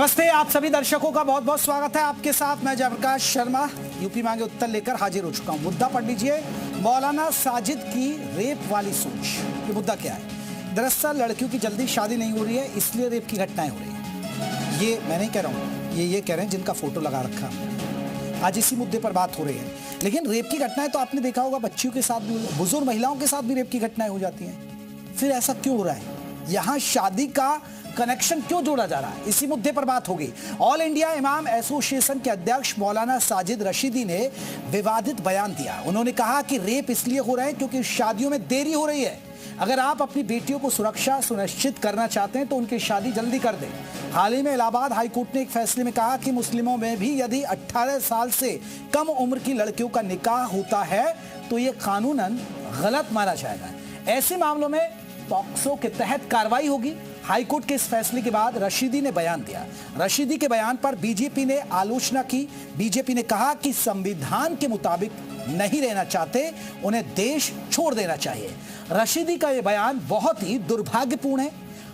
नमस्ते, आप सभी दर्शकों का बहुत बहुत स्वागत है। आपके साथ मैं जयप्रकाश शर्मा यूपी मांगे उत्तर लेकर हाजिर हो चुका हूं। मुद्दा पढ़ लीजिए, मौलाना साजिद की रेप वाली सोच। ये मुद्दा क्या है? दरअसल लड़कियों की जल्दी शादी नहीं हो रही है, इसलिए रेप की घटनाएं हो रही है। ये मैं नहीं कह रहा हूँ, ये कह रहे हैं जिनका फोटो लगा रखा। आज इसी मुद्दे पर बात हो रही है। लेकिन रेप की घटनाएं तो आपने देखा होगा, बच्चियों के साथ भी, बुजुर्ग महिलाओं के साथ भी रेप की घटनाएं हो जाती हैं। फिर ऐसा क्यों हो रहा है? यहाँ शादी का कनेक्शन क्यों जोड़ा जा रहा है? इसी मुद्दे पर बात होगी। ऑल इंडिया इमाम एसोसिएशन के अध्यक्ष मौलाना साजिद रशीदी ने विवादित बयान दिया। उन्होंने कहा कि रेप इसलिए हो रहे हैं क्योंकि शादियों में देरी हो रही है। अगर आप अपनी बेटियों को सुरक्षा सुनिश्चित करना चाहते हैं तो उनकी शादी जल्दी कर दें। हाल ही में इलाहाबाद हाईकोर्ट ने एक फैसले में कहा कि मुस्लिमों में भी यदि 18 साल से कम उम्र की लड़कियों का निकाह होता है तो यह कानूनन गलत माना जाएगा। ऐसे मामलों में पॉक्सो के तहत कार्रवाई होगी। हाईकोर्ट के इस फैसले के बाद रशीदी ने बयान दिया। रशीदी के बयान पर बीजेपी ने आलोचना की। बीजेपी ने कहा कि संविधान के मुताबिक नहीं रहना चाहते, उन्हें देश छोड़ देना चाहिए। रशीदी का यह बयान बहुत ही दुर्भाग्यपूर्ण है।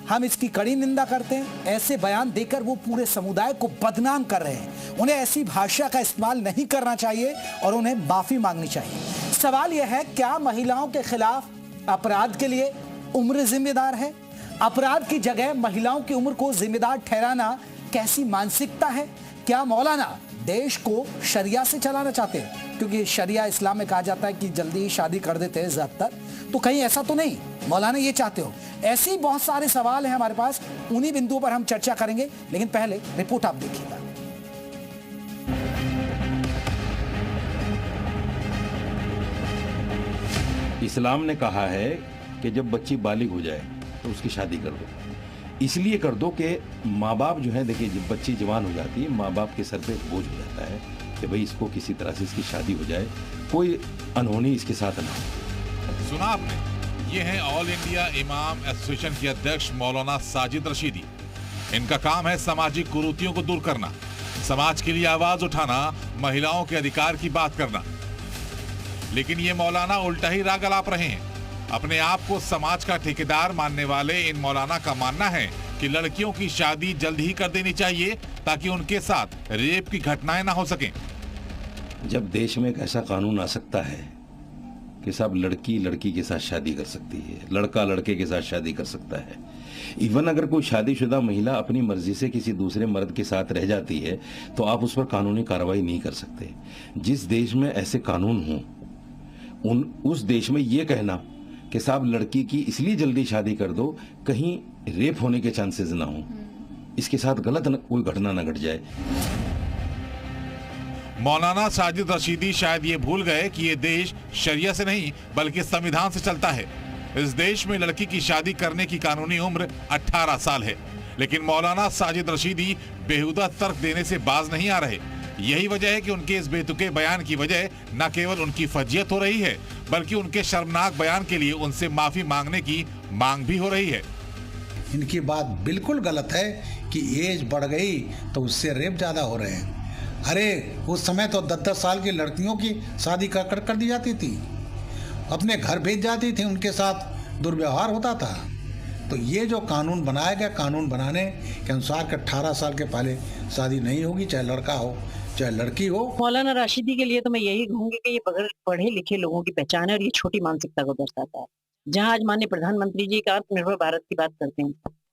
हम इसकी कड़ी निंदा करते हैं। ऐसे बयान देकर वो पूरे समुदाय को बदनाम कर रहे हैं। उन्हें ऐसी भाषा का इस्तेमाल नहीं करना चाहिए और उन्हें माफी मांगनी चाहिए। सवाल यह है, क्या महिलाओं के खिलाफ अपराध के लिए उम्र जिम्मेदार है? अपराध की जगह महिलाओं की उम्र को जिम्मेदार ठहराना कैसी मानसिकता है? क्या मौलाना देश को शरिया से चलाना चाहते हैं? क्योंकि शरिया इस्लाम में कहा जाता है कि जल्दी ही शादी कर देते हैं ज्यादातर, तो कहीं ऐसा तो नहीं मौलाना ये चाहते हो? ऐसे ही बहुत सारे सवाल हैं हमारे पास, उन्हीं बिंदुओं पर हम चर्चा करेंगे। लेकिन पहले रिपोर्ट आप देखिएगा। इस्लाम ने कहा है कि जब बच्ची बालिग हो जाए तो उसकी शादी कर दो। इसलिए कर दो कि माँ बाप जो है, देखिए जब बच्ची जवान हो जाती है, माँ बाप के सर पे बोझ हो जाता है कि भाई इसको किसी तरह से इसकी शादी हो जाए, कोई अनहोनी इसके साथ ना हो। सुना आपने, ये हैं ऑल इंडिया इमाम एसोसिएशन के अध्यक्ष मौलाना साजिद रशीदी। इनका काम है सामाजिक कुरीतियों को दूर करना, समाज के लिए आवाज उठाना, महिलाओं के अधिकार की बात करना। लेकिन ये मौलाना उल्टा ही राग अलाप रहे हैं। अपने आप को समाज का ठेकेदार मानने वाले इन मौलाना का मानना है कि लड़कियों की शादी जल्द ही कर देनी चाहिए ताकि उनके साथ रेप की घटनाएं ना हो सकें। जब देश में एक ऐसा कानून आ सकता है कि सब लड़की लड़की के साथ शादी कर सकती है, लड़का लड़के के साथ शादी कर सकता है, इवन अगर कोई शादीशुदा महिला अपनी मर्जी से किसी दूसरे मर्द के साथ रह जाती है तो आप उस पर कानूनी कार्रवाई नहीं कर सकते। जिस देश में ऐसे कानून हों, उस देश में ये कहना कि साहब लड़की की इसलिए जल्दी शादी कर दो कहीं रेप होने के चांसेस ना हो, इसके साथ गलत कोई घटना ना घट जाए। मौलाना साजिद रशीदी शायद ये भूल गए कि ये देश शरिया से नहीं बल्कि संविधान से चलता है। इस देश में लड़की की शादी करने की कानूनी उम्र 18 साल है। लेकिन मौलाना साजिद रशीदी बेहुदा तर्क देने से बाज नहीं आ रहे। यही वजह है कि उनके इस बेतुके बयान की वजह न केवल उनकी फजीयत हो रही है बल्कि उनके शर्मनाक बयान के लिए उनसे माफी मांगने की मांग भी हो रही है। इनकी बात बिल्कुल गलत है कि एज बढ़ गई तो उससे रेप ज्यादा हो रहे हैं। अरे उस समय तो 10-10 साल की लड़कियों की शादी कर दी जाती थी, अपने घर भेज जाती थी, उनके साथ दुर्व्यवहार होता था। तो ये जो कानून बनाया गया, कानून बनाने के अनुसार कि 18 साल के पहले शादी नहीं होगी, चाहे लड़का हो चाहे लड़की हो। मौलाना राशिदी के लिए तो मैं यही कहूंगी कि ये बगैर पढ़े लिखे लोगों की पहचान है और ये छोटी मानसिकता को दर्शाता है। जहां आज माननीय प्रधानमंत्री जी का आत्मनिर्भर भारत की बात करते हैं,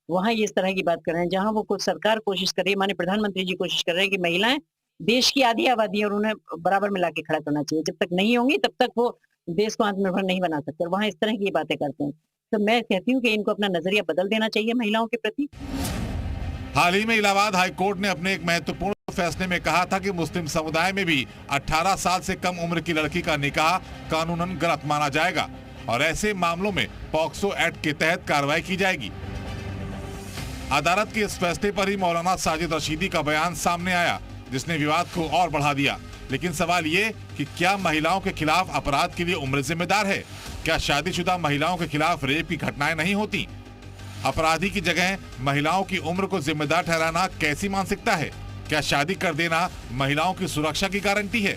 वहां ये इस तरह की बात कर रहे हैं। जहां वो कुछ सरकार कोशिश कर रही है, माननीय प्रधानमंत्री जी कोशिश कर रहे हैं कि महिलाएं देश की आधी आबादी है और उन्हें बराबर में लाके खड़ा करना चाहिए। जब तक नहीं होंगी तब तक वो देश को आत्मनिर्भर नहीं बना सकते। वहां इस तरह की बातें करते हैं। तो मैं कहती हूँ कि इनको अपना नजरिया बदल देना चाहिए महिलाओं के प्रति। हाल ही में इलाहाबाद हाईकोर्ट ने अपने एक महत्वपूर्ण फैसले में कहा था कि मुस्लिम समुदाय में भी 18 साल से कम उम्र की लड़की का निकाह कानूनन गलत माना जाएगा और ऐसे मामलों में पॉक्सो एक्ट के तहत कार्रवाई की जाएगी। अदालत के इस फैसले पर ही मौलाना साजिद रशीदी का बयान सामने आया, जिसने विवाद को और बढ़ा दिया। लेकिन सवाल ये कि क्या महिलाओं के खिलाफ अपराध के लिए उम्र जिम्मेदार है? क्या शादीशुदा महिलाओं के खिलाफ रेप की घटनाएं नहीं होती? अपराधी की जगह महिलाओं की उम्र को जिम्मेदार ठहराना कैसी मानसिकता है? क्या शादी कर देना महिलाओं की सुरक्षा की गारंटी है?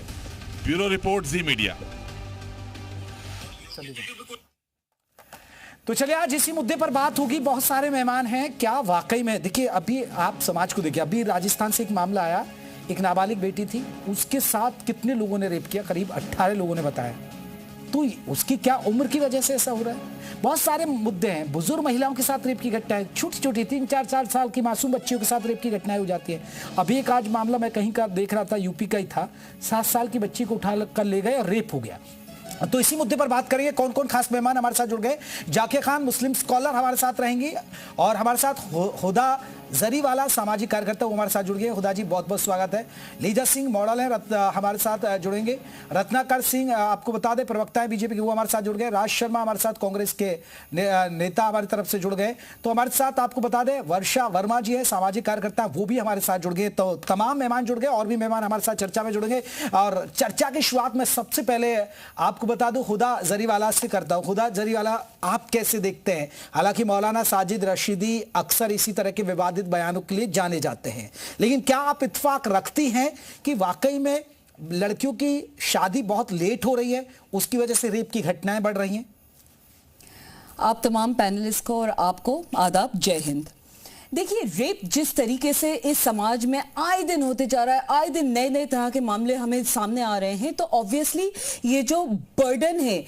ब्यूरो रिपोर्ट, जी मीडिया। तो चलिए आज इसी मुद्दे पर बात होगी। बहुत सारे मेहमान हैं। क्या वाकई में, देखिए अभी आप समाज को देखिए, अभी राजस्थान से एक मामला आया, एक नाबालिग बेटी थी, उसके साथ कितने लोगों ने रेप किया, करीब 18 लोगों ने बताया। तो उसकी क्या उम्र की वजह से ऐसा हो रहा है? बहुत सारे मुद्दे हैं। बुजुर्ग महिलाओं के साथ रेप की घटनाएं, छोटी छोटी 3-4 साल की मासूम बच्चियों के साथ रेप की घटनाएं हो जाती है। अभी एक आज मामला मैं कहीं का देख रहा था, यूपी का ही था, 7 साल की बच्ची को उठा कर ले गए और रेप हो गया। तो इसी मुद्दे पर बात करेंगे। कौन कौन खास मेहमान हमारे साथ जुड़ गए? जाकिया खान मुस्लिम स्कॉलर हमारे साथ रहेंगी और हमारे साथ हुदा जरीवाला सामाजिक कार्यकर्ता वो हमारे साथ जुड़ गए। हुदा जी बहुत बहुत स्वागत है। लीजा सिंह मॉडल है, हमारे साथ जुड़ेंगे। रत्नाकर सिंह आपको बता दें प्रवक्ता है बीजेपी के, वो हमारे साथ जुड़ गए। राज शर्मा हमारे साथ कांग्रेस के नेता हमारी तरफ से जुड़ गए। तो हमारे साथ आपको बता दें वर्षा वर्मा जी है, सामाजिक कार्यकर्ता, वो भी हमारे साथ जुड़ गए। तो तमाम मेहमान जुड़ गए और भी मेहमान हमारे साथ चर्चा में जुड़ेंगे। और चर्चा की शुरुआत में सबसे पहले आपको बता दूं हुदा जरीवाला से करता हूं। हुदा जरीवाला, आप कैसे देखते हैं? हालांकि मौलाना साजिद रशीदी अक्सर इसी तरह के विवादित बयानों के लिए जाने जाते हैं, लेकिन क्या आप इत्तेफाक रखती हैं कि वाकई में लड़कियों की शादी बहुत लेट हो रही है, उसकी वजह से रेप की घटनाएं बढ़ रही हैं? आप तमाम पैनलिस्ट को और आपको आदाब, जय हिंद। देखिए, रेप जिस तरीके से इस समाज में आए दिन होते जा रहा है, आए दिन नए नए तरह के मामले हमें सामने आ रहे हैं, तो ऑब्वियसली ये जो बर्डन है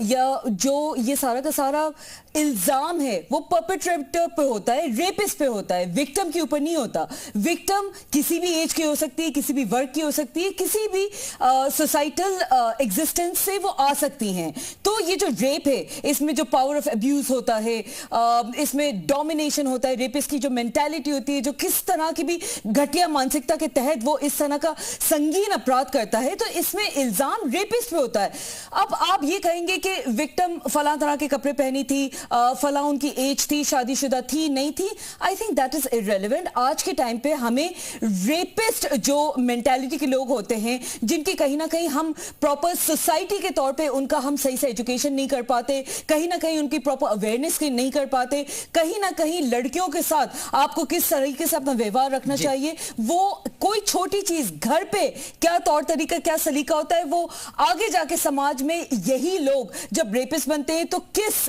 या जो ये सारा का सारा इल्जाम है वो परपेट्रेटर पे होता है, रेपिस्ट पे होता है, विक्टिम के ऊपर नहीं होता। विक्टिम किसी भी एज की हो सकती है, किसी भी वर्ग की हो सकती है, किसी भी सोसाइटल एग्जिस्टेंस से वो आ सकती हैं। तो ये जो रेप है, इसमें जो पावर ऑफ अब्यूज होता है, इसमें डोमिनेशन होता है, रेपिस्ट की जो मेंटालिटी होती है, जो किस तरह की भी घटिया मानसिकता के तहत वो इस तरह का संगीन अपराध करता है, तो इसमें इल्जाम रेपिस्ट पे होता है। अब आप ये कहेंगे कि विक्टिम फला तरह के कपड़े पहनी थी, फला उनकी एज थी, शादीशुदा थी, नहीं थी, I think that is irrelevant. आज के टाइम पे हमें रेपिस्ट जो मेंटालिटी के लोग होते हैं, जिनकी कहीं ना कहीं हम प्रॉपर सोसाइटी के तौर पे उनका हम सही से एजुकेशन नहीं कर पाते, कहीं ना कहीं उनकी प्रॉपर अवेयरनेस नहीं कर पाते, कहीं ना कहीं लड़कियों के साथ आपको किस तरीके से अपना व्यवहार रखना चाहिए, वो कोई छोटी चीज घर पे क्या तौर तरीका, क्या सलीका होता है, वो आगे जाके समाज में यही लोग जब रेपिस्ट बनते हैं तो किस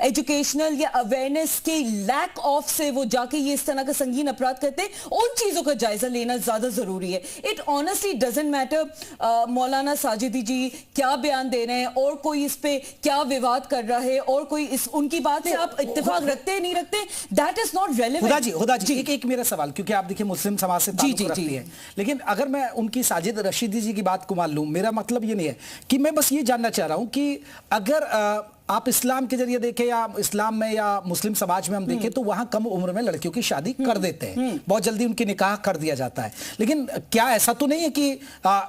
एजुकेशनल या अवेयरनेस के लैक ऑफ से वो जाके ये इस तरह का संगीन अपराध करते हैं, उन चीजों का जायजा लेना ज्यादा जरूरी है। इट ऑनेस्टली डजंट मैटर मौलाना साजिदी जी क्या बयान दे रहे हैं और कोई इस पे क्या विवाद कर रहा है और कोई इस उनकी बात से आप इत्तेफाक रखते नहीं रखते, दैट इज नॉट रेलेवेंट। हुदा जी एक मेरा सवाल, क्योंकि आप देखिए मुस्लिम समाज से ताल्लुक रखती है, लेकिन अगर मैं उनकी साजिद रशीदी जी की बात को मान लूं, मेरा मतलब ये नहीं है कि मैं बस ये जानना चाह रहा हूं कि अगर आप इस्लाम के जरिए देखें या इस्लाम में या मुस्लिम समाज में हम देखें तो वहां कम उम्र में लड़कियों की शादी कर देते हैं, बहुत जल्दी उनकी निकाह कर दिया जाता है। लेकिन क्या ऐसा तो नहीं है कि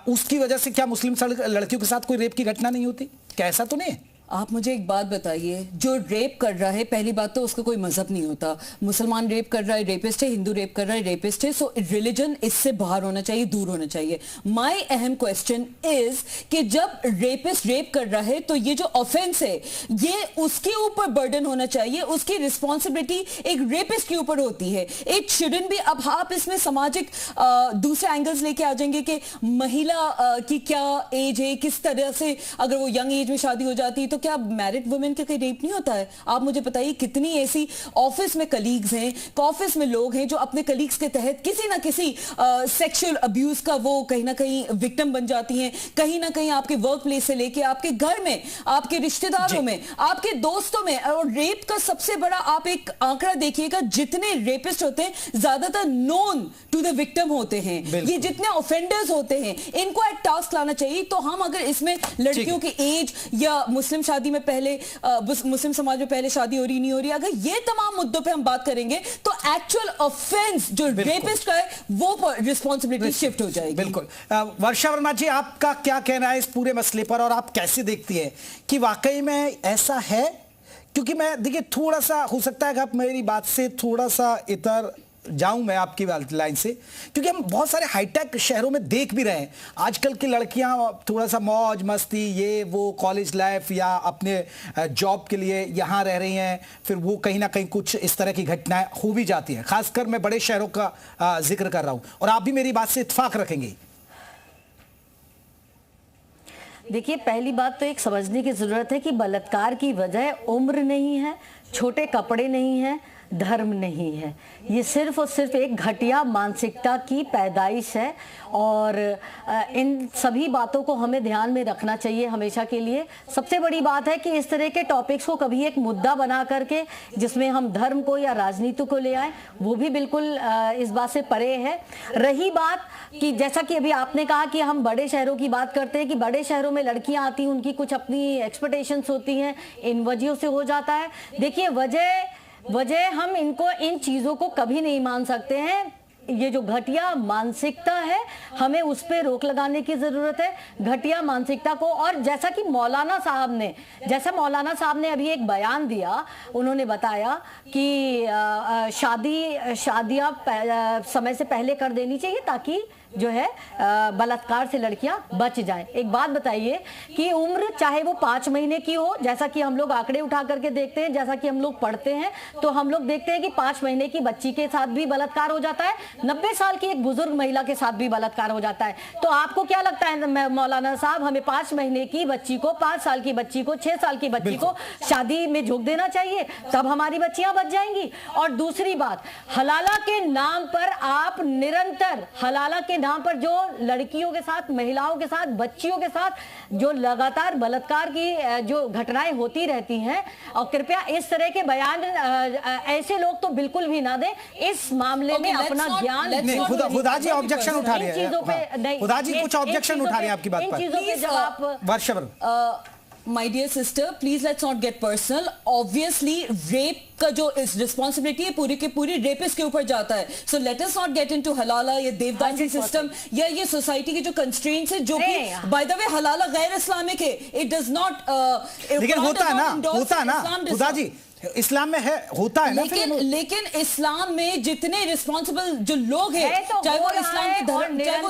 उसकी वजह से क्या मुस्लिम लड़कियों के साथ कोई रेप की घटना नहीं होती? क्या ऐसा तो नहीं है? आप मुझे एक बात बताइए, जो रेप कर रहा है, पहली बात तो उसका कोई मजहब नहीं होता। मुसलमान रेप कर रहा है, रेपिस्ट है, हिंदू रेप कर रहा है, रेपिस्ट है। सो रिलीजन इससे बाहर होना चाहिए, दूर होना चाहिए। माय अहम क्वेश्चन इज कि जब रेपिस्ट रेप कर रहा है तो ये जो ऑफेंस है ये उसके ऊपर बर्डन होना चाहिए, उसकी रिस्पॉन्सिबिलिटी एक रेपिस्ट के ऊपर होती है। It shouldn't be. अब आप इसमें सामाजिक दूसरे एंगल्स लेके आ जाएंगे कि महिला की क्या एज है, किस तरह से अगर वो यंग एज में शादी हो जाती है तो क्या मैरिड वुमेन का कोई रेप नहीं होता है? आप मुझे बताइए कितनी ऐसी ऑफिस में कलीग्स हैं, ऑफिस में लोग हैं जो अपने कलीग्स के तहत किसी ना किसी सेक्सुअल अब्यूज का वो कहीं ना कहीं विक्टिम बन जाती हैं। कहीं ना कहीं आपके वर्क प्लेस से लेके आपके घर में, आपके रिश्तेदारों में, आपके दोस्तों में। और रेप का सबसे बड़ा आप एक आंकड़ा देखिएगा, जितने रेपिस्ट होते हैं ज्यादातर नोन टू द विक्टिम होते हैं। ये जितने ऑफेंडर्स होते हैं इनको एक टास्क लाना चाहिए। तो हम अगर इसमें लड़कियों की एज या मुस्लिम शादी में पहले मुस्लिम समाज में पहले शादी हो रही नहीं हो रही, अगर ये तमाम मुद्दों पे हम बात करेंगे तो एक्चुअल ऑफेंस जो रेपिस्ट का है वो रिस्पांसिबिलिटी शिफ्ट हो जाएगी। बिल्कुल। वर्षा वर्मा जी, आपका क्या कहना है इस पूरे मसले पर और आप कैसे देखती है कि वाकई में ऐसा है? क्योंकि मैं देखिए थोड़ा सा हो सकता है कि आप मेरी बात से थोड़ा सा इतर जाऊं मैं आपकी लाइन से, क्योंकि हम बहुत सारे हाईटेक शहरों में देख भी रहे हैं आजकल की लड़कियां थोड़ा सा मौज मस्ती, ये वो कॉलेज लाइफ या अपने जॉब के लिए यहां रह रही हैं, फिर वो कहीं ना कहीं कुछ इस तरह की घटनाएं हो भी जाती हैं। खासकर मैं बड़े शहरों का जिक्र कर रहा हूं और आप भी मेरी बात से इत्तेफाक रखेंगे। देखिए, पहली बात तो एक समझने की जरूरत है कि बलात्कार की वजह उम्र नहीं है, छोटे कपड़े नहीं है, धर्म नहीं है। ये सिर्फ और सिर्फ एक घटिया मानसिकता की पैदाइश है और इन सभी बातों को हमें ध्यान में रखना चाहिए हमेशा के लिए। सबसे बड़ी बात है कि इस तरह के टॉपिक्स को कभी एक मुद्दा बना करके जिसमें हम धर्म को या राजनीति को ले आए, वो भी बिल्कुल इस बात से परे है। रही बात कि जैसा कि अभी आपने कहा कि हम बड़े शहरों की बात करते हैं कि बड़े शहरों में लड़कियां आती हैं, उनकी कुछ अपनी एक्सपेक्टेशंस होती हैं, इन वजहों से हो जाता है। देखिए, वजह हम इनको इन चीजों को कभी नहीं मान सकते हैं। ये जो घटिया मानसिकता है, हमें उस पर रोक लगाने की जरूरत है, घटिया मानसिकता को। और जैसा मौलाना साहब ने अभी एक बयान दिया, उन्होंने बताया कि शादियां समय से पहले कर देनी चाहिए ताकि जो है बलात्कार से लड़कियां बच जाएं। एक बात बताइए कि उम्र चाहे वो 5 महीने की हो, जैसा कि हम लोग आंकड़े उठा करके देखते हैं, जैसा कि हम लोग पढ़ते हैं, तो हम लोग देखते हैं कि 5 महीने की बच्ची के साथ भी बलात्कार हो जाता है, 90 साल की एक बुजुर्ग महिला के साथ भी बलात्कार हो जाता है। तो आपको क्या लगता है मौलाना साहब, हमें 5 महीने की बच्ची को, 5 साल की बच्ची को, 6 साल की बच्ची को शादी में झोंक देना चाहिए, तब हमारी बच्चियां बच जाएंगी? और दूसरी बात, हलाला के नाम पर आप निरंतर, हलाला के नाम पर जो लड़कियों के साथ, महिलाओं के साथ, बच्चियों के साथ जो लगातार बलात्कार की जो घटनाएं होती रहती हैं, और कृपया इस तरह के बयान ऐसे लोग तो बिल्कुल भी ना दें। इस मामले में अपना ज्ञान, खुदा जी ऑब्जेक्शन उठा रहे हैं, खुदा जी कुछ ऑब्जेक्शन उठा रहे हैं आपकी बात पर। इन चीजों पे जब आप वर्षा, My dear sister, please let's not get personal. Obviously, rape का जो इस रिस्पॉन्सिबिलिटी है पूरी की पूरी रेपिस्ट के ऊपर जाता है. So let us not get into हलाला, ये देवदासी सिस्टम या ये सोसाइटी की जो कंस्ट्रेंट्स है जो कि बाय द वे हलाला गैर इस्लामिक है. It does not. लेकिन होता है ना खुदा जी, इस्लाम में है, होता है ना। लेकिन इस्लाम में जितने रिस्पॉन्सिबल जो लोग हैं, चाहे वो इस्लाम के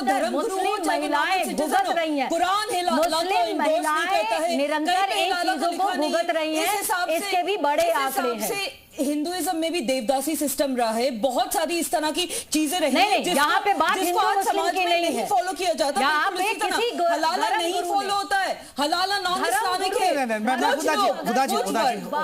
धर्म गुरु हो, महिलाएं भुगत रही हैं, कुरान मुस्लिम महिलाएं निरंतर इन चीजों को भुगत रही हैं, इसके भी बड़े आंकड़े हैं। हिंदुइज्म में भी देवदासी सिस्टम रहा है, बहुत सारी इस तरह की चीजें रही हैं यहाँ पे बात हिंदू मुस्लिम की नहीं फॉलो किया जाता, हलाला नहीं फॉलो होता है, हलाला नॉन इस्लामिक है।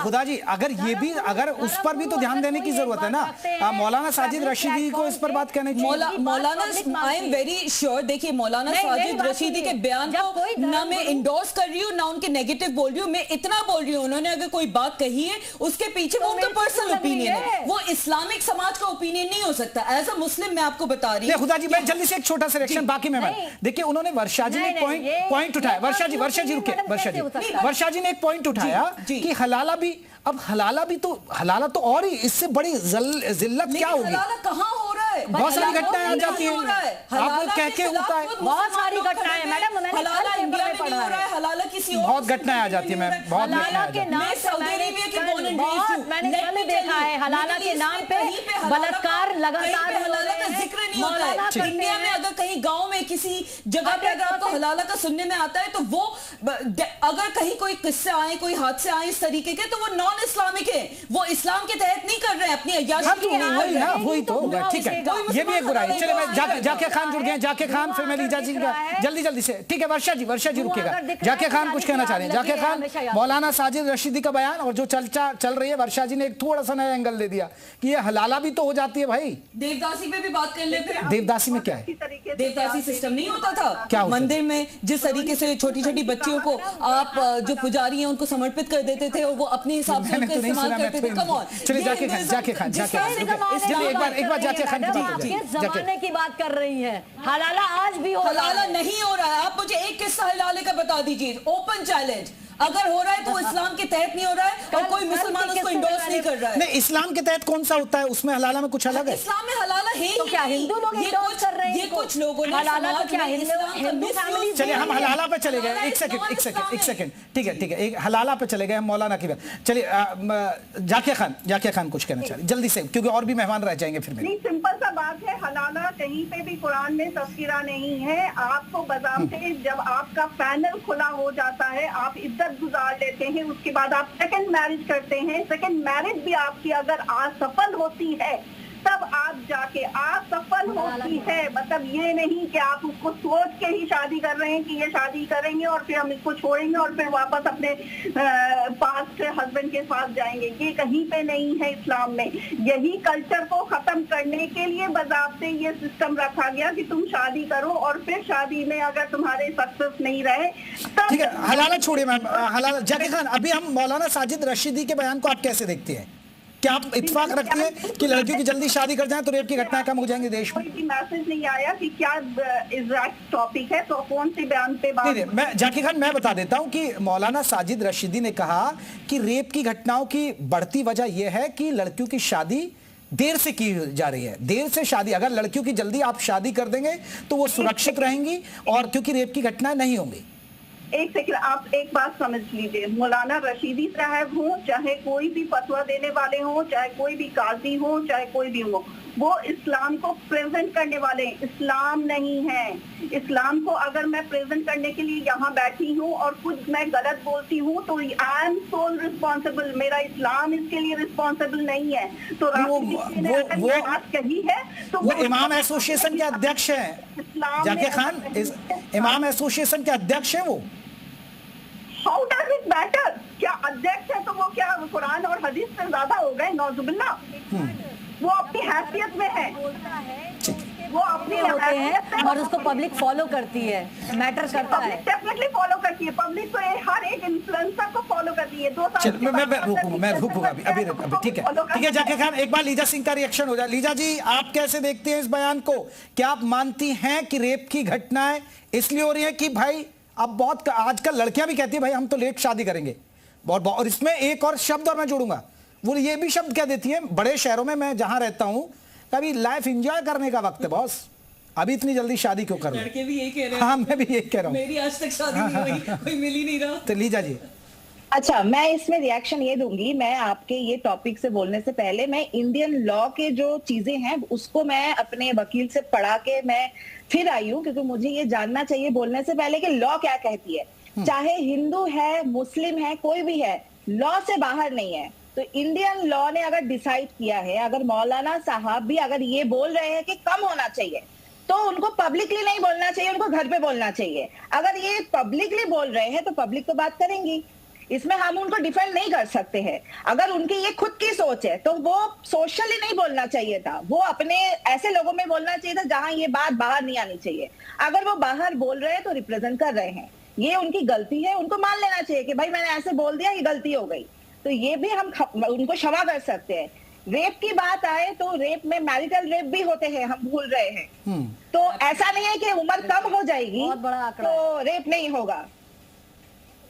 खुदा जी, अगर ये भी, अगर उस पर भी तो ध्यान देने की जरूरत है ना। मौलाना साजिद रशीदी को इस पर बात कहने चाहिए। मौलाना, आई एम वेरी श्योर, देखिए मौलाना साजिद रशीदी के बयान को ना मैं इंडोर्स कर रही हूँ ना उनके नेगेटिव बोल रही हूँ, मैं इतना बोल रही हूँ, उन्होंने अगर कोई बात कही है उसके पीछे वो पर्सनल ओपिनियन है, वो इस्लामिक समाज का ओपिनियन नहीं हो सकता। एज अ मुस्लिम मैं आपको बता रही हूँ। खुदा जी, मैं जल्दी से एक छोटा सा रिएक्शन, बाकी में देखिए उन्होंने वर्षा जी ने पॉइंट उठाया, वर्षा जी रुके, वर्षा जी ने एक पॉइंट उठाया कि हलाला भी, अब हलाला तो और ही इससे बड़ी जिल्लत क्या होगी। हलाला कहाँ हो रहा है? बहुत सारी घटनाएं आ जाती हैं, आप कह के होता है, बहुत सारी घटनाएं मैडम, हलाला इंडिया में नहीं हो रहा है, हलाला किसी और, बहुत घटनाएं आ जाती है मैम, बहुत हलाला के नाम सऊदी अरेबिया के मैंने देखा है, हलाला के नाम पे बलात्कार लगातार हलाला का जिक्र नहीं होता है। इंडिया में अगर कहीं गांव में किसी जगह पे अगर आपको हलाला का सुनने में आता है तो वो, अगर कहीं कोई किस्से आए, कोई हादसे आए इस तरीके के, तो वो नॉन इस्लामिक है, वो इस्लाम के तहत नहीं कर रहे हैं, अपनी अय्याशी वही तो ठीक है, ये भी एक बुराई। चले मैं जाकिर खान जुड़ गए, जाकिर खान, फिर मैं लीजा जी जल्दी से, ठीक है वर्षा जी रुकेगा। जाकिर खान कुछ कहना चाह रहे हैं, जाकिर खान, मौलाना साजिद रशीदी का बयान और जो चर्चा चल रही है, वर्षा जी ने एक थोड़ा सा नया एंगल दे दिया कि ये हलाला भी तो हो जाती है भाई। देवदासी पे भी बात कर लेते हैं। देवदासी में क्या है? देवदासी सिस्टम नहीं होता था क्या मंदिर में, जिस तरीके से छोटी छोटी बच्चियों को आप जो पुजारी हैं उनको समर्पित कर देते थे और वो अपने हिसाब से उनका इस्तेमाल करते थे। कम ऑन, चलिए जाकिर खान एक बार जाकिर खान जमाने की बात कर रही है। हलाला आज भी हो, हलाला नहीं हो रहा है। आप मुझे एक किस्सा हलाले का बता दीजिए, ओपन चैलेंज। अगर हो रहा है तो इस्लाम के तहत नहीं हो रहा है और कोई मुसलमान उसको इंडोर्स नहीं कर रहा है। नहीं, इस्लाम के तहत कौन सा होता है, उसमें हलाला में कुछ अलग है। इस्लाम में हलाला है तो क्या हिंदू लोग इंडोर्स कर रहे हैं? ये कुछ लोगों ने हलाला तो क्या हिंदू फैमिली। चलिए हम हलाला पे चले गए, एक सेकंड, ठीक है, एक हलाला पे चले गए, मौलाना की बात। चलिए जाकिर खान कुछ कहना चाहिए जल्दी से, क्योंकि और भी मेहमान रह जाएंगे फिर। नहीं, सिंपल सा बात है, हलाला कहीं पे भी कुरान में तज़किरा नहीं है। आपको बज़ाब्ते जब आपका पैनल खुला हो जाता है, आप इज्जत गुजार लेते हैं, उसके बाद आप सेकंड मैरिज करते हैं। सेकंड मैरिज भी आपकी अगर असफल होती है तब आप जाके असफल होती है। मतलब ये नहीं कि आप उसको सोच के ही शादी कर रहे हैं कि ये शादी करेंगे और फिर हम इसको छोड़ेंगे और फिर वापस अपने पास्ट हस्बैंड के साथ जाएंगे। ये कहीं पे नहीं है इस्लाम में। यही कल्चर को खत्म करने के लिए बज़ाब्ते ये सिस्टम रखा गया कि तुम शादी करो और फिर शादी में अगर तुम्हारे सक्सेस नहीं रहे तब। ठीक है, हलाला छोड़िए मैम, हलाला। जाकिर खान, अभी हम मौलाना साजिद रशीदी के बयान को आप कैसे देखते हैं? क्या आप इत्तेफाक रखती है कि लड़कियों की जल्दी शादी कर जाएं तो रेप की घटनाएं कम हो जाएंगी देश में? कोई मैसेज नहीं आया कि क्या एग्जैक्ट टॉपिक है, तो कौन से बयान पे बात? नहीं, मैं जाकिर खान मैं बता देता हूं कि मौलाना साजिद रशीदी ने कहा कि रेप की घटनाओं की बढ़ती वजह यह है कि लड़कियों की शादी देर से की जा रही है। देर से शादी, अगर लड़कियों की जल्दी आप शादी कर देंगे तो वो सुरक्षित रहेंगी और क्योंकि रेप की घटनाएं नहीं होंगी। एक सेकंड, आप एक बात समझ लीजिए। मौलाना रशीदी साहब हो, चाहे कोई भी फतवा देने वाले हो, चाहे कोई भी काजी हो, चाहे कोई भी हो, वो इस्लाम को प्रेजेंट करने वाले हैं, इस्लाम नहीं है। इस्लाम को अगर मैं प्रेजेंट करने के लिए यहाँ बैठी हूँ और कुछ मैं गलत बोलती हूँ तो आई एम सोल रिस्पॉन्सिबल, मेरा इस्लाम इसके लिए रिस्पॉन्सिबल नहीं है। तो वो बात कही है तो वो इमाम एसोसिएशन के अध्यक्ष हैं जाकिर खान, इमाम एसोसिएशन के अध्यक्ष हैं वो। How does it matter? क्या अध्यक्ष है तो वो क्या कुरान और हदीस से ज्यादा हो गए? नौजुबिल्ला, वो अपनी हैसियत में है, वो अपनी हैसियत में और उसको पब्लिक फॉलो करती है, मैटर करता है। पब्लिक डेफिनेटली फॉलो करती है। पब्लिक तो हर एक इन्फ्लुएंसर को फॉलो करती है। 2 साल मैं रुकूंगा अभी ठीक है जाकिर खान, एक बार लीजा सिंह का रिएक्शन हो जाए। लीजा जी, आप कैसे देखते हैं इस बयान को? क्या आप मानती हैं कि रेप की घटनाएं इसलिए हो रही है कि भाई अब बहुत आजकल लड़कियां भी कहती है भाई हम तो लेट शादी करेंगे, और इसमें एक और शब्द और मैं जोड़ूंगा, वो ये भी शब्द कह देती है बड़े शहरों में, मैं जहां रहता हूं, कभी लाइफ एंजॉय करने का वक्त है बॉस, अभी इतनी जल्दी शादी क्यों कर रहे? लड़के भी यही कह रहे हैं। हाँ, मैं भी यही कह रहा हूँ, मेरी आज तक शादी नहीं हुई, कोई मिल ही नहीं रहा। तो लीजा जी। अच्छा, मैं इसमें रिएक्शन ये दूंगी। मैं आपके ये टॉपिक से बोलने से पहले मैं इंडियन लॉ के जो चीजें हैं उसको मैं अपने वकील से पढ़ा के मैं फिर आई हूँ, क्योंकि मुझे ये जानना चाहिए बोलने से पहले कि लॉ क्या कहती है। चाहे हिंदू है, मुस्लिम है, कोई भी है, लॉ से बाहर नहीं है। तो इंडियन लॉ ने अगर डिसाइड किया है, अगर मौलाना साहब भी अगर ये बोल रहे हैं कि कम होना चाहिए, तो उनको पब्लिकली नहीं बोलना चाहिए, उनको घर पे बोलना चाहिए। अगर ये पब्लिकली बोल रहे हैं तो पब्लिक तो बात करेंगी, इसमें हम उनको डिफेंड नहीं कर सकते हैं। अगर उनकी ये खुद की सोच है तो वो सोशली नहीं बोलना चाहिए था, वो अपने ऐसे लोगों में बोलना चाहिए था जहां ये बात बाहर नहीं आनी चाहिए। अगर वो बाहर बोल रहे हैं तो रिप्रेजेंट कर रहे हैं, ये उनकी गलती है, उनको मान लेना चाहिए कि भाई मैंने ऐसे बोल दिया, ये गलती हो गई, तो ये भी हम उनको क्षमा कर सकते हैं। रेप की बात आए तो रेप में मैरिटल रेप भी होते हैं, हम भूल रहे हैं। तो ऐसा नहीं है कि उम्र कम हो जाएगी बहुत बड़ा आंकड़ा तो रेप नहीं होगा।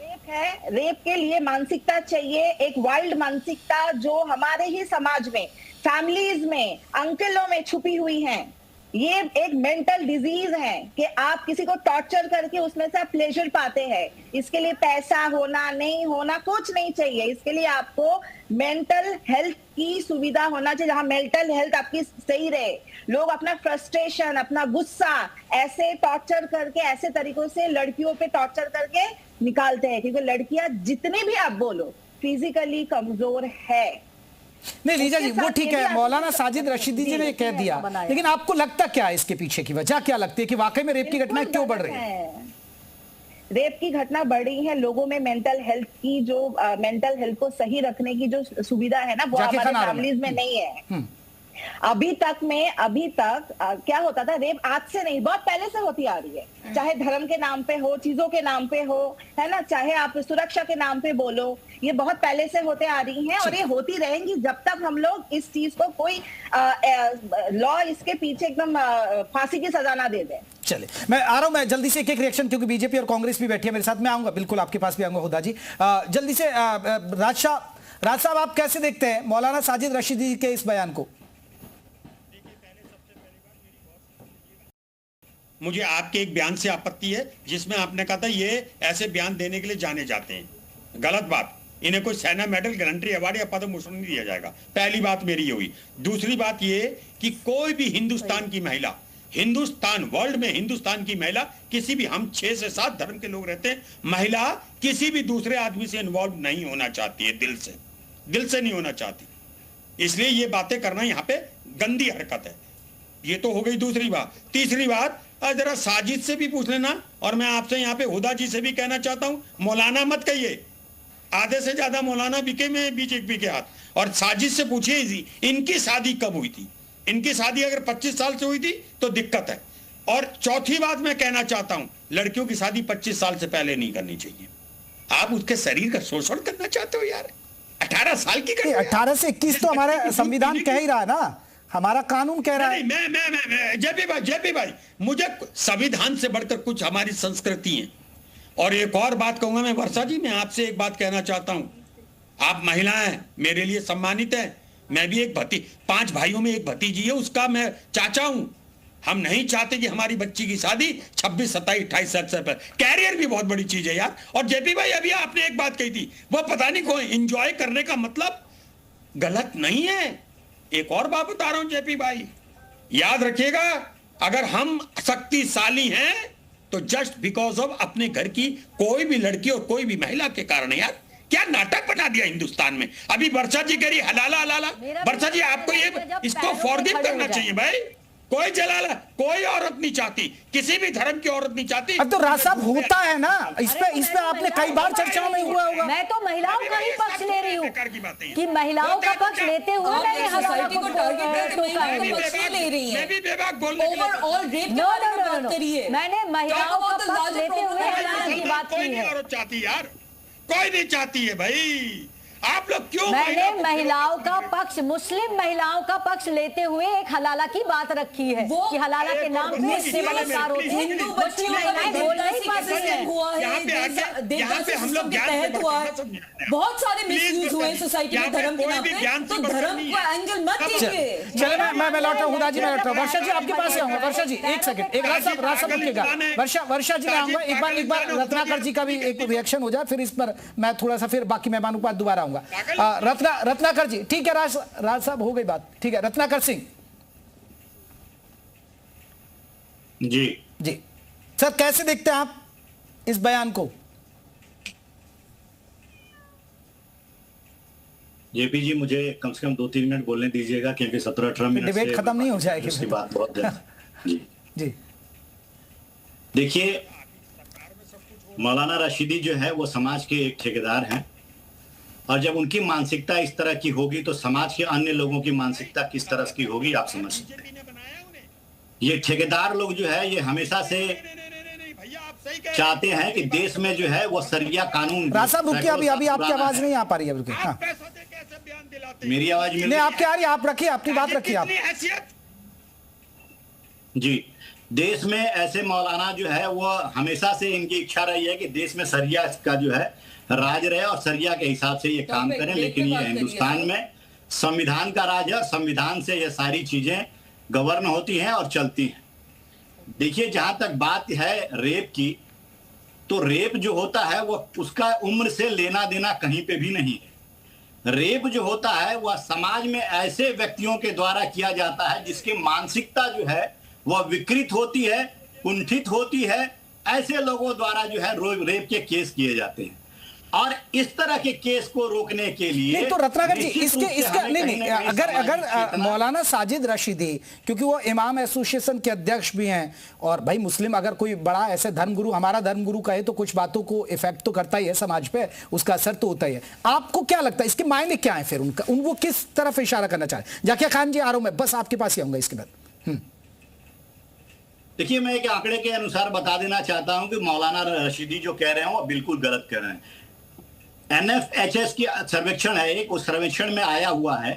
रेप है, रेप के लिए मानसिकता चाहिए, एक वाइल्ड मानसिकता जो हमारे ही समाज में, फैमिलीज में, अंकलों में छुपी हुई है। ये एक मेंटल डिजीज है कि आप किसी को टॉर्चर करके उसमें से आप प्लेजर पाते हैं। इसके लिए पैसा होना नहीं होना कुछ नहीं चाहिए, इसके लिए आपको मेंटल हेल्थ की सुविधा होना चाहिए, जहां मेंटल हेल्थ आपकी सही रहे। लोग अपना फ्रस्ट्रेशन, अपना गुस्सा ऐसे टॉर्चर करके, ऐसे तरीकों से लड़कियों पे टॉर्चर करके निकालते हैं, क्योंकि लड़कियां जितनी भी आप बोलो फिजिकली कमजोर है। नहीं लीजा जी, वो ठीक है, मौलाना साजिद रशीदी जी ने कह दिया, लेकिन आपको लगता क्या है इसके पीछे की वजह क्या लगती है कि वाकई में रेप की घटनाएं क्यों बढ़ रही है? रेप की घटना बढ़ रही है, लोगों में मेंटल हेल्थ की जो मेंटल हेल्थ को सही रखने की जो सुविधा है ना, वो हमारे फैमिलीज में नहीं है। अभी तक क्या होता था, रेप आज से नहीं, बहुत पहले से होती आ रही है, चाहे धर्म के नाम पे हो, चीजों के नाम पे हो, है ना, चाहे आप सुरक्षा के नाम पे बोलो, ये बहुत पहले से होते आ रही हैं और ये होती रहेंगी जब तक हम लोग इस चीज को कोई लॉ इसके पीछे एकदम फांसी की सजा ना दे दे। चले, मैं आ रहा हूं, मैं जल्दी से एक रिएक्शन, क्योंकि बीजेपी और कांग्रेस भी बैठी है मेरे साथ, मैं आऊंगा, बिल्कुल आपके पास भी आऊंगा हुदा जी। जल्दी से राज साहब, आप कैसे देखते हैं मौलाना साजिद रशीदी के इस बयान को? मुझे आपके एक बयान से आपत्ति है जिसमें आपने कहा था ये ऐसे बयान देने के लिए जाने जाते हैं, गलत बात। इन्हें कोई सेना मेडल, गारंटी अवार्ड या पद्म भूषण नहीं दिया जाएगा। पहली बात मेरी ये हुई। दूसरी बात ये कि कोई भी हिंदुस्तान की महिला, वर्ल्ड में हिंदुस्तान की महिला, किसी भी, हम 6 से 7 धर्म के लोग रहते हैं, महिला किसी भी दूसरे आदमी से इन्वॉल्व नहीं होना चाहती है, दिल से नहीं होना चाहती। इसलिए ये बातें करना यहाँ पे गंदी हरकत है। ये तो हो गई दूसरी बात। तीसरी बात, जरा साजिद से भी पूछ लेना, और मैं आपसे यहाँ पे हुदा जी से भी कहना चाहता हूँ, मौलाना मत कहिए, आधे से ज्यादा मौलाना बिके में बीजेपी के हाथ। और साजिद से पूछिए इनकी शादी कब हुई थी। इनकी शादी अगर 25 साल से हुई थी तो दिक्कत है। और चौथी बात मैं कहना चाहता हूं, लड़कियों की शादी 25 साल से पहले नहीं करनी चाहिए। आप उसके शरीर का शोषण करना चाहते हो यार, 18 साल की 18 से 21 तो हमारा संविधान कह ही रहा है ना, हमारा कानून कह रहा है। मैं जेपी भाई, मुझे संविधान से बढ़कर कुछ हमारी संस्कृति है। और एक और बात कहूंगा मैं, वर्षा जी, मैं आपसे एक बात कहना चाहता हूं। आप महिलाएं मेरे लिए सम्मानित है। मैं भी 5 भाइयों में एक भतीजी है, उसका मैं चाचा हूं। हम नहीं चाहते कि हमारी बच्ची की शादी 26, 27, 28 साल से पहले। कैरियर भी बहुत बड़ी चीज है यार। और जेपी भाई, अभी आपने एक बात कही थी, वो पता नहीं कौन एंजॉय करने का मतलब गलत नहीं है। एक और बात बता रहा हूं जेपी भाई, याद रखिएगा, अगर हम शक्तिशाली हैं तो जस्ट बिकॉज ऑफ अपने घर की कोई भी लड़की और कोई भी महिला के कारण। यार क्या नाटक बना दिया हिंदुस्तान में। अभी वर्षा जी कह रही हलाला हलाला। वर्षा जी, आपको ये इसको फॉरगिव करना चाहिए भाई। कोई जलाला, कोई औरत नहीं चाहती, किसी भी धर्म की औरत नहीं चाहती। अब तो राज साहब होता है ना, इस पे आपने कई बार चर्चाओं में हुआ होगा। मैं तो महिलाओं का ही पक्ष ले रही हूँ कि महिलाओं का पक्ष लेते हुए मैंने हलाला को ले रही है। मैं भी बेबाक बोलने ओवरऑल रेप की बात करिए। मैंने महिलाओं का पक्ष लेते हुए हलाला की बात कोई की नहीं है। औरत चाहती यार, कोई नहीं चाहती है भाई। आप लोग क्यों मैंने महिलाओं का पक्ष, मुस्लिम महिलाओं का पक्ष लेते हुए एक हलाला की बात रखी है कि हलाला के नाम पे इतने बलात्कार होते हैं। हिंदू बच्चियों का बोल नहीं पाती हैं। हुआ है, देवदासी सिस्टम के तहत हुआ है, बहुत सारे मिसयूज हुए सोसाइटी में धर्म के नाम पे, तो धर्म का एंगल मत लीजिए। चले मैं लौट रहा हूँ, हुदा जी मैं लौट रहा हूँ। वर्षा जी आपके पास आऊंगा। वर्षा जी एक सेकंड, एक राज साहब रुकिएगा। वर्षा जी मैं आऊंगा, एक बार रत्नाकर जी का भी एक रिएक्शन हो जाए, फिर इस पर मैं थोड़ा सा फिर बाकी मेहमानों के पास दोबारा आऊंगा। रत्नाकर जी, ठीक है। राज साहब हो गई बात, ठीक है। रत्नाकर सिंह जी सर, कैसे देखते हैं आप इस बयान को? जेपी जी, मुझे कम से कम 2-3 मिनट बोलने दीजिएगा, क्योंकि 17-18 मिनट डिबेट खत्म नहीं हो जाएगी। उसकी बात बहुत है। जी देखिए, मौलाना रशीदी जो है वो समाज के एक ठेकेदार हैं, और जब उनकी मानसिकता इस तरह की होगी तो समाज के अन्य लोगों की मानसिकता किस तरह की होगी आप समझ सकते हैं। ये ठेकेदार लोग जो है ये हमेशा से चाहते हैं कि देश में जो है वो सरिया कानून। राज साहब रुकिए, अभी आपकी आवाज नहीं आ पा रही है। रुकिए, हाँ मेरी आवाज नहीं आपकी आ रही है, आप रखिए, अपनी बात रखिए आप जी। देश में ऐसे मौलाना जो है वो हमेशा से इनकी इच्छा रही है कि देश में सरिया का जो है राज रहे और सरिया के हिसाब से ये काम करें, लेकिन ये हिंदुस्तान में संविधान का राज है और संविधान से ये सारी चीजें गवर्न होती हैं और चलती हैं। देखिए, जहां तक बात है रेप की, तो रेप जो होता है वो उसका उम्र से लेना देना कहीं पे भी नहीं है। रेप जो होता है वह समाज में ऐसे व्यक्तियों के द्वारा किया जाता है जिसकी मानसिकता जो है वह विकृत होती है, कुंठित होती है। ऐसे लोगों द्वारा जो है रेप के केस किए जाते हैं, और इस तरह के केस को रोकने के लिए नहीं, तो रत्नाकर जी इसका नहीं अगर मौलाना साजिद रशीदी, क्योंकि वो इमाम एसोसिएशन के अध्यक्ष भी हैं, और भाई मुस्लिम अगर कोई बड़ा ऐसे धर्मगुरु, हमारा धर्मगुरु कहे तो कुछ बातों को इफेक्ट तो करता ही है समाज पे, उसका असर तो होता ही है। आपको क्या लगता है इसके मायने क्या है फिर उनका, वो किस तरफ इशारा करना चाह रहे हैं? जाकिया खान जी आ रहा हूं मैं, बस आपके पास ही आऊंगा इसके बाद। देखिए, मैं एक आंकड़े के अनुसार बता देना चाहता हूं कि मौलाना रशीदी जो कह रहे हैं वो बिल्कुल गलत कह रहे हैं। NFHS की सर्वेक्षण है एक, उस सर्वेक्षण में आया हुआ है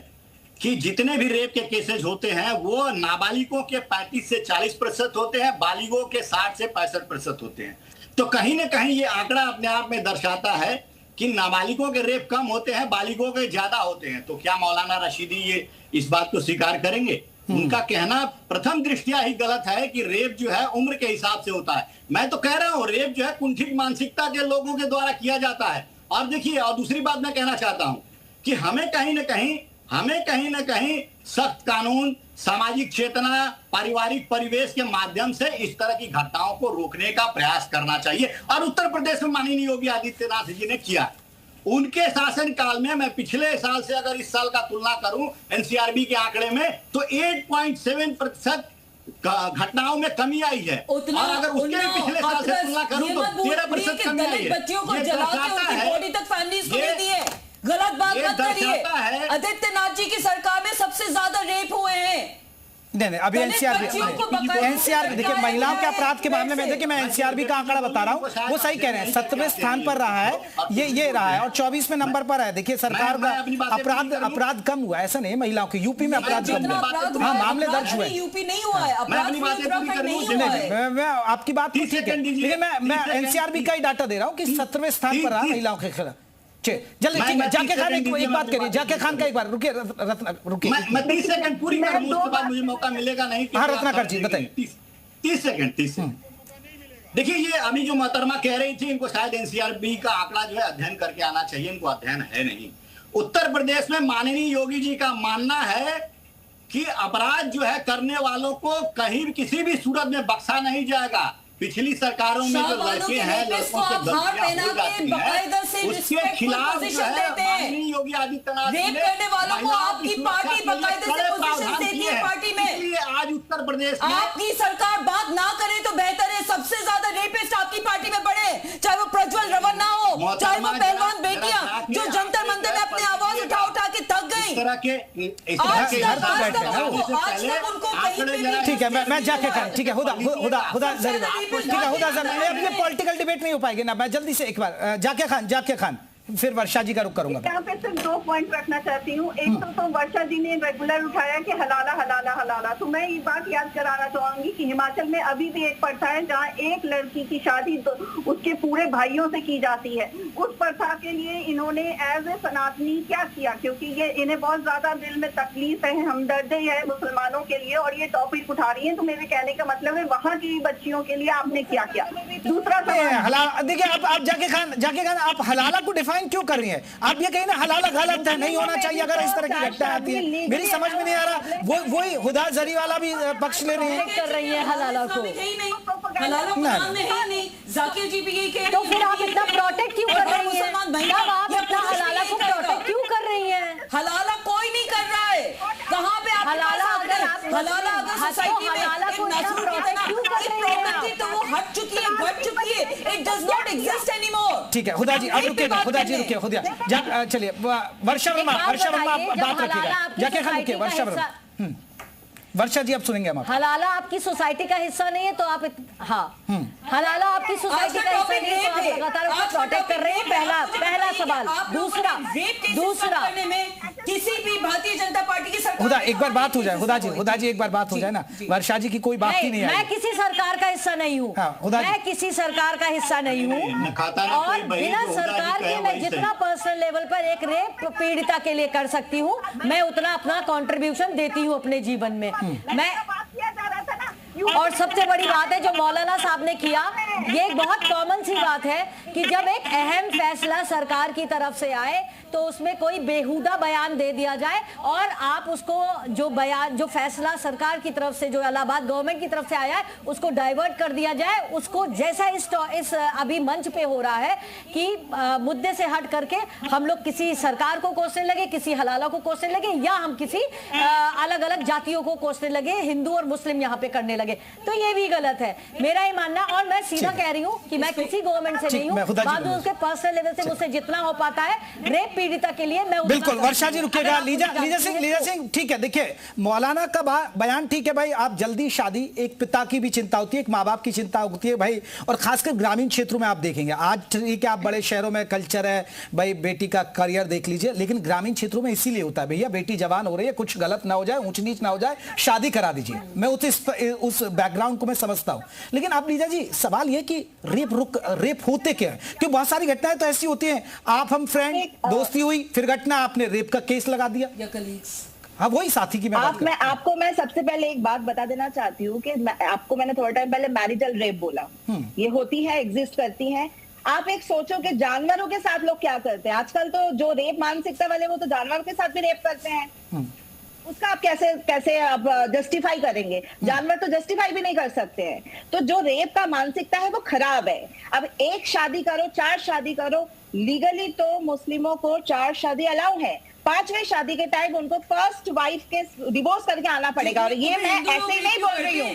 कि जितने भी रेप के केसेस होते हैं वो नाबालिगों के 35 से 40% होते हैं, बालिगों के 60 से 65% होते हैं। तो कहीं ना कहीं ये आंकड़ा अपने आप में दर्शाता है कि नाबालिगों के रेप कम होते हैं, बालिगों के ज्यादा होते हैं। तो क्या मौलाना रशीदी ये इस बात को स्वीकार करेंगे? उनका कहना प्रथम दृष्टिया ही गलत है कि रेप जो है उम्र के हिसाब से होता है। मैं तो कह रहा हूं रेप जो है कुंठित मानसिकता के लोगों के द्वारा किया जाता है। और देखिए, और दूसरी बात मैं कहना चाहता हूं कि हमें कहीं ना कहीं सख्त कानून, सामाजिक चेतना, पारिवारिक परिवेश के माध्यम से इस तरह की घटनाओं को रोकने का प्रयास करना चाहिए, और उत्तर प्रदेश में माननीय योगी आदित्यनाथ जी ने किया। उनके शासनकाल में, मैं पिछले साल से अगर इस साल का तुलना करूं एनसीआरबी के आंकड़े में, तो 8.7% घटनाओं में कमी आई है। और अगर उसके भी पिछले साल से तुलना करूं तो 13% कमी आई है। बच्चियों को जला के उनकी बॉडी तक फैमिलीज को नहीं दिए। गलत बात मत करिए। आदित्यनाथ जी की सरकार में सबसे ज्यादा रेप हुए हैं। नहीं अभी एनसीआरबी देखिए, महिलाओं के अपराध के मामले में देखिए, मैं एनसीआरबी का आंकड़ा बता रहा हूँ, वो सही कह रहे हैं, 17वें स्थान पर रहा है, ये रहा है, और 24वें नंबर पर है। देखिए सरकार का अपराध कम हुआ, ऐसा नहीं, महिलाओं के यूपी में अपराध कम हुआ, हाँ मामले दर्ज हुए। यूपी नहीं हुआ है, मैं आपकी बात ठीक है, लेकिन मैं एनसीआरबी का ही डाटा दे रहा हूँ कि 17वें स्थान पर रहा महिलाओं के खिलाफ। जल्दी जाके खान एक बात करिए, जाके खान का एक बार रुकिए, रुकिए मैं 30 सेकंड पूरी करूं, उसके बाद मुझे मौका मिलेगा नहीं। हाँ रत्नाकर जी बताइए। 30 सेकंड। देखिए ये अभी जो मोहतरमा कह रही थी, इनको शायद एनसीआरबी का आंकड़ा जो है अध्ययन करके आना चाहिए, इनको अध्ययन है नहीं। उत्तर प्रदेश में माननीय योगी जी का मानना है कि अपराध जो है करने वालों को कहीं किसी भी सूरत में बख्शा नहीं जाएगा। पिछली सरकारों में जो लड़के हैं, लड़कों से गलतियां हो जाती हैं, उसके खिलाफ जो है माननीय योगी आदित्यनाथ रेप करने वालों को आपकी पार्टी बाकायदे से पोजीशन देती है पार्टी में। इसलिए आज उत्तर प्रदेश में आपकी सरकार बात ना करे तो बेहतर है। सबसे ज्यादा रेपिस्ट आपकी पार्टी में बढ़े, चाहे वो प्रज्वल रवन्ना हो, चाहे वो पहलवान बेटियां जो जंतर मंतर में अपनी आवाज उठा के थक गई। ठीक है, मैं जाके खान, ठीक है, हुदा ठीक है, हुदा सर, अब ये पॉलिटिकल डिबेट नहीं हो पाएगी ना, मैं जल्दी से एक बार जाके खान फिर वर्षा जी का रुख करूंगा। यहाँ पे सिर्फ 2 पॉइंट रखना चाहती हूँ। एक तो वर्षा जी ने रेगुलर उठाया कि हलाला हलाला हलाला, तो मैं ये बात याद कराना चाहूंगी कि हिमाचल में अभी भी एक प्रथा है जहाँ एक लड़की की शादी उसके पूरे भाइयों से की जाती है। उस प्रथा के लिए इन्होंने एज ए सनातनी क्या किया, क्योंकि ये इन्हें बहुत ज्यादा दिल में तकलीफ है, हमदर्दी है मुसलमानों के लिए, और ये टॉपिक उठा रही है। तो मेरे कहने का मतलब है वहाँ की बच्चियों के लिए आपने क्या किया। दूसरा सवाल देखिए, आप जाके खान आप हलाला को डिफाइन क्यों कर रही है? आप ये कहीं ना हलाला गलत है, नहीं होना चाहिए अगर इस तरह की घटना आती है। मेरी समझ में नहीं आ रहा, वही हुदा जरी वाला भी पक्ष ले रही है, कर रही है हलाला को। हलाला को नाम में है नहीं, जाकिर जी भी यही कह रही है। तो फिर आप इतना प्रोटेक्ट क्यों कर रही हैं? आप इतना हलाला को प्रोटेक्ट क्यों कर रही हैं? हलाला कोई नहीं कर रहा है। कहाँ पे आप हलाला अगर सोसाइटी में क्यों कर रही हैं? तो वो हट चुकी है, घट चुकी है। It does not exist anymore. ठीक है, हुदा जी अब रुकिएगा, हुदा जी रुकिए, चलिए वर्षा वर्मा बात रखिएगा, जाके खान रुकिए, वर्षा वर्मा। वर्षा जी अब सुनेंगे हम। हलाला आपकी सोसाइटी का हिस्सा नहीं है तो आप हलाला आपकी सोसाइटी का हिस्सा नहीं है तो आप लगातार उसको प्रोटेक्ट कर रहे हैं। पहला सवाल। दूसरा किसी भी भारतीय जनता पार्टी की सरकार, हुदा एक बार बात हो जाए, हुदा जी एक बार बात हो जाए ना, वर्षा जी की कोई बात ही नहीं है। मैं किसी सरकार का हिस्सा नहीं हूँ, मैं किसी सरकार का हिस्सा नहीं हूँ, और बिना सरकार के मैं जितना पर्सनल लेवल पर एक रेप पीड़िता के लिए कर सकती हूँ, मैं उतना अपना कंट्रीब्यूशन देती हूँ अपने जीवन में। मैं और सबसे बड़ी बात है जो मौलाना साहब ने किया, ये एक बहुत कॉमन सी बात है कि जब एक अहम फैसला सरकार की तरफ से आए तो उसमें कोई बेहुदा बयान दे दिया जाए और आप उसको जो फैसला सरकार की तरफ से, जो इलाहाबाद गवर्नमेंट की तरफ से आया है, उसको डाइवर्ट कर दिया जाए। उसको जैसा इस अभी मंच पे हो रहा है कि मुद्दे से हट करके हम लोग किसी सरकार को कोसने लगे, किसी हलाला को कोसने लगे, या हम किसी अलग अलग जातियों को कोसने लगे, हिंदू और मुस्लिम यहाँ पे करने लगे, तो ये भी गलत है मेरा ही मानना। और मैं सीधा कह रही हूँ कि मैं किसी गवर्नमेंट से नहीं हूँ, बाद में उसके पर्सनल लेवल से मुझसे जितना हो पाता है रेप पीड़िता के लिए मैं बिल्कुल। वर्षा जी रुकिएगा, लीजा सिंह ठीक है। देखिए मौलाना का बयान ठीक है भाई, आप जल्दी शादी, एक पिता की भी चिंता होती है, एक माँ बाप की चिंता होती है भाई, और खासकर ग्रामीण क्षेत्रों में आप देखेंगे, आज ठीक है आप बड़े शहरों में कल्चर है भाई बेटी का करियर देख लीजिए, लेकिन ग्रामीण क्षेत्रों में इसीलिए होता है भैया बेटी जवान हो रही है, कुछ गलत ना हो जाए, ऊंच नीच ना हो जाए, शादी करा दीजिए। मैं उस बैकग्राउंड को मैं समझता हूं, लेकिन आप लीजा जी सवाल यह कि रेप होते क्या है? क्योंकि बहुत सारी घटनाएं तो ऐसी होती हैं, आप हम फ्रेंड, दोस्ती हुई, फिर घटना आपने रेप का केस लगा दिया, या कलीग्स। हाँ वही साथी की आपको मैं सबसे पहले एक बात बता देना चाहती हूँ कि आपको मैंने थोड़ा टाइम पहले मैरिटल रेप बोला, ये होती है, एग्जिस्ट करती है। आप एक सोचो कि जानवरों के साथ लोग क्या करते हैं आजकल, तो जो रेप मानसिकता वाले वो तो जानवरों के साथ भी रेप करते हैं, उसका आप कैसे आप जस्टिफाई करेंगे? जानवर तो जस्टिफाई भी नहीं कर सकते हैं। तो जो रेप का मानसिकता है वो खराब है। अब एक शादी करो, 4 शादी करो, लीगली तो मुस्लिमों को 4 शादी अलाउ है, 5वें शादी के टाइम उनको फर्स्ट वाइफ के डिवोर्स करके आना पड़ेगा। और ये मैं ऐसे ही नहीं बोल रही हूँ,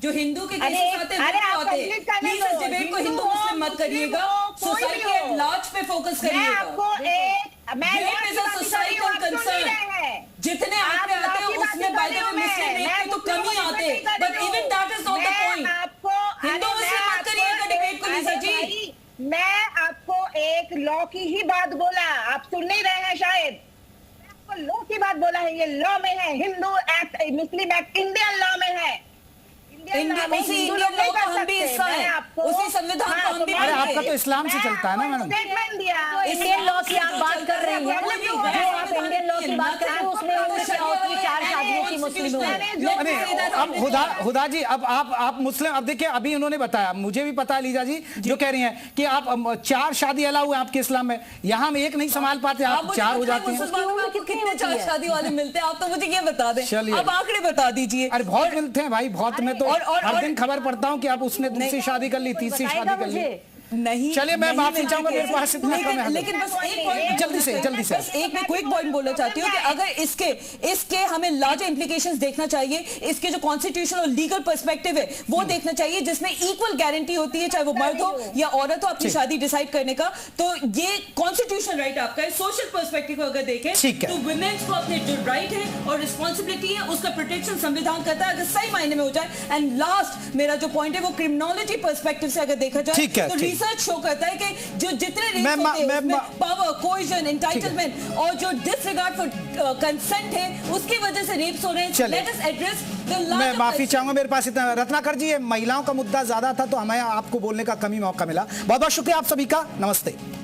जो हिंदू के केसेस आते हैं वो आते हैं। प्लीज इस डिबेट को हिंदू मुस्लिम मत करिएगा, सोसाइटी एट लार्ज पे फोकस करिएगा। सोसाइटल कंसर्न जितने आंकड़े आते हैं उसमें by the way Muslim rape पे तो कम ही आते हैं, but even that is not the point. Hindu Muslim मत करिएगा डिबेट को लीजा जी। मैं आपको एक लॉ की ही बात बोला, आप सुन नहीं रहे हैं शायद। लॉ की बात बोला है, ये लॉ में है, हिंदू एक्ट, मुस्लिम एक्ट इंडियन लॉ में है। उसी इंडियन लॉ का हम भी हिस्सा है, उसी संविधान का हम भी। अरे आपका तो इस्लाम से चलता है ना मैडम। स्टेटमेंट दिया। इंडियन लॉ की आप बात कर रही हैं, जो आप इंडियन लॉ की बात कर रहे हैं उसमें उम्र क्या होती है 4 शादियों की मुस्लिमों में। अब हुदा जी, अब आप मुस्लिम, अब देखिए अभी उन्होंने बताया, मुझे भी पता है लीजा जी जो कह रही हैं कि आप 4 शादी अलाउ है आपके इस्लाम में, यहाँ हम एक नहीं संभाल पाते, आप 4 हो जाते हैं। कितने 4 शादी वाले मिलते हैं आप तो मुझे ये बता दें, चलिए अब आंकड़े बता दीजिए। अरे बहुत मिलते हैं भाई, बहुत। मैं तो हर दिन खबर पढ़ता हूँ कि आप उसने दूसरी शादी कर ली, तीसरी शादी कर ली। नहीं, चलिए मैं माफी चाहूंगा, मेरे पास इतना कम है। लेकिन बस एक पॉइंट जल्दी से बस एक मैं क्विक पॉइंट बोलना चाहती हूँ कि अगर इसके हमें लार्जर इंप्लीकेशंस देखना चाहिए, इसके जो कॉन्स्टिट्यूशनल और लीगल पर्सपेक्टिव है वो देखना चाहिए, जिसमें इक्वल गारंटी होती है चाहे वो मर्द हो या औरत हो अपनी शादी डिसाइड करने का। तो ये कॉन्स्टिट्यूशनल राइट आपका है। सोशल पर्सपेक्टिव को अगर देखें तो वुमेन्स को अपने जो राइट है और रिस्पॉन्सिबिलिटी है उसका प्रोटेक्शन संविधान करता है, अगर सही मायने में हो जाए। एंड लास्ट मेरा जो पॉइंट है वो क्रिमिनोलॉजी पर्सपेक्टिव से अगर देखा जाए तो रिसर्च शो करता है कि जो जितने पावर, कोएशन, एंटाइटलमेंट और जो डिसरिगार्ड फॉर कंसेंट है उसकी वजह से रेप्स हो रहे हैं। Let us address the larger. मैं माफी चाहूंगा, मेरे पास इतना। रत्नाकर जी, ये महिलाओं का मुद्दा ज्यादा था तो हमें आपको बोलने का कम ही मौका मिला। बहुत बहुत शुक्रिया आप सभी का। नमस्ते।